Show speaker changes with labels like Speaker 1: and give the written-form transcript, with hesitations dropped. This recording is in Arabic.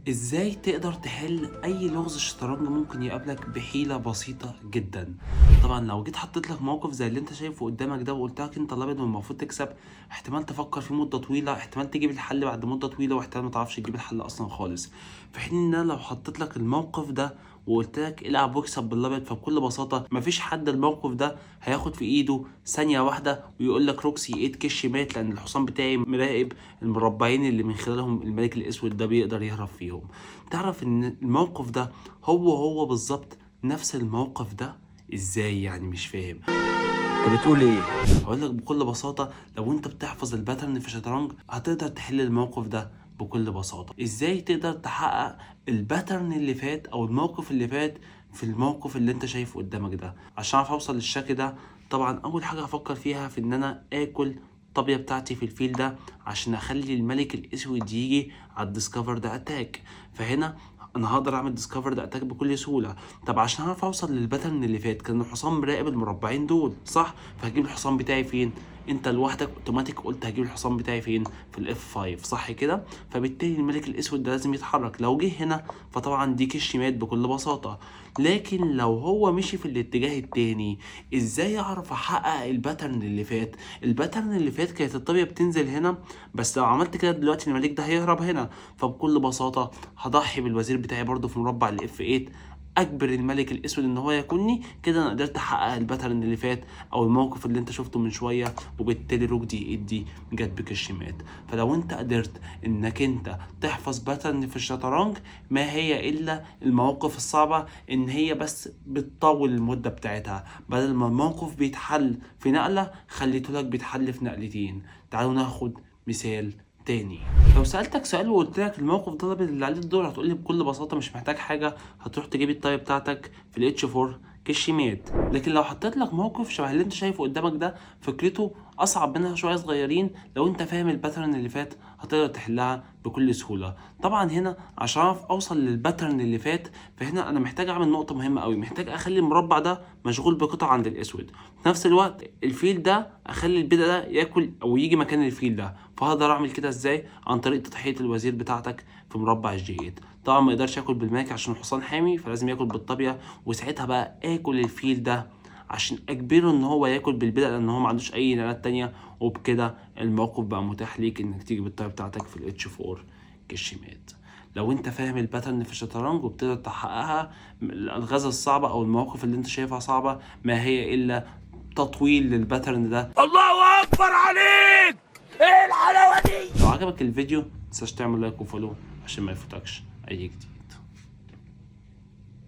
Speaker 1: ازاي تقدر تحل اي لغز شطرنج ممكن يقابلك بحيلة بسيطة جدا؟ طبعا لو جيت حطيت لك موقف زي اللي انت شايفه قدامك ده وقلت لك انت الابيض والمفروض تكسب، احتمال تفكر فيه مدة طويلة، احتمال تجيب الحل بعد مدة طويلة، واحتمال ما تعرفش تجيب الحل اصلا خالص. في حين ان انا لو حطيت لك الموقف ده وقلت لك العب واكسب بالابيض، فبكل بساطة مفيش حد الموقف ده هياخد في ايده ثانية واحدة ويقول لك روكسي 8 كش مات، لان الحصان بتاعي مراقب المربعين اللي من خلالهم الملك الاسود ده بيقدر يهرب فيهم. تعرف ان الموقف ده هو بالظبط نفس الموقف ده؟ ازاي يعني؟ مش فاهم.
Speaker 2: انت بتقول ايه؟
Speaker 1: هقول لك بكل بساطة، لو انت بتحفظ الباترن في الشطرنج هتقدر تحل الموقف ده بكل بساطة. ازاي تقدر تحقق الباترن اللي فات او الموقف اللي فات في الموقف اللي انت شايفه قدامك ده؟ عشان اعرف اوصل للشكل ده، طبعا اول حاجة هفكر فيها في ان انا اكل الطابية بتاعتي في الفيل ده عشان اخلي الملك الاسود يجي على الديسكفر ده اتاك. فهنا انا هقدر اعمل ديسكفر ده اتاك بكل سهوله. طب عشان اعرف اوصل للباترن اللي فات، كان الحصان مراقب المربعين دول صح؟ فهجيب الحصان بتاعي فين؟ انت لوحدك اوتوماتيك قلت هجيب الحصان بتاعي فين؟ في الاف 5 صح كده؟ فبالتالي الملك الاسود ده لازم يتحرك. لو جه هنا فطبعا دي كش مات بكل بساطه. لكن لو هو مشي في الاتجاه التاني، ازاي اعرف احقق الباترن اللي فات؟ الباترن اللي فات كانت الطابيه بتنزل هنا، بس لو عملت كده دلوقتي الملك ده هيهرب هنا. فبكل بساطه هضحي بالوزير بتاعي برضو في مربع الاف 8، اجبر الملك الاسود ان هو ياكلني كده. انا قدرت احقق الباترن اللي فات او الموقف اللي انت شفته من شويه، وبالتالي روك دي ادي جت بكشمات. فلو انت قدرت انك انت تحفظ باترن في الشطرنج، ما هي الا المواقف الصعبه ان هي بس بتطول المده بتاعتها. بدل ما الموقف بيتحل في نقله، خليته لك بيتحل في نقلتين. تعالوا ناخد مثال تاني. لو سألتك سؤال وقلت لك الموقف ده اللي عليه الدور، هتقولي بكل بساطة مش محتاج حاجة، هتروح تجيب الطاية بتاعتك في الاتش 4 كشمات. لكن لو حطيت لك موقف شبه اللي انت شايفه قدامك ده، فكرته اصعب منها شويه صغيرين، لو انت فاهم الباترن اللي فات هتقدر تحلها بكل سهوله. طبعا هنا عشان اعرف اوصل للباترن اللي فات، فهنا انا محتاج اعمل نقطه مهمه قوي، محتاج اخلي المربع ده مشغول بقطع عند الاسود، في نفس الوقت الفيل ده اخلي البيضه ده ياكل او يجي مكان الفيل ده. فهقدر اعمل كده ازاي؟ عن طريق تضحيه الوزير بتاعتك في مربع الجي 8. طبعا ما يقدرش ياكل بالماك عشان الحصان حامي، فلازم ياكل بالطابيه، وساعتها بقى اكل الفيل ده عشان اجبره ان هو ياكل بالبدء، لان هو ما عندوش اي نقلات تانية. وبكده الموقف بقى متاح ليك انك تيجي بالطريقه بتاعتك في الاتش 4 كشمات. لو انت فاهم الباترن في الشطرنج وبتقدر تحققها، الالغاز الصعبه او المواقف اللي انت شايفها صعبه ما هي الا تطويل للباترن ده.
Speaker 2: الله اكبر عليك! ايه الحلاوه دي؟
Speaker 1: لو عجبك الفيديو متنساش تعمل لايك وفولو عشان ما يفوتكش اي جديد.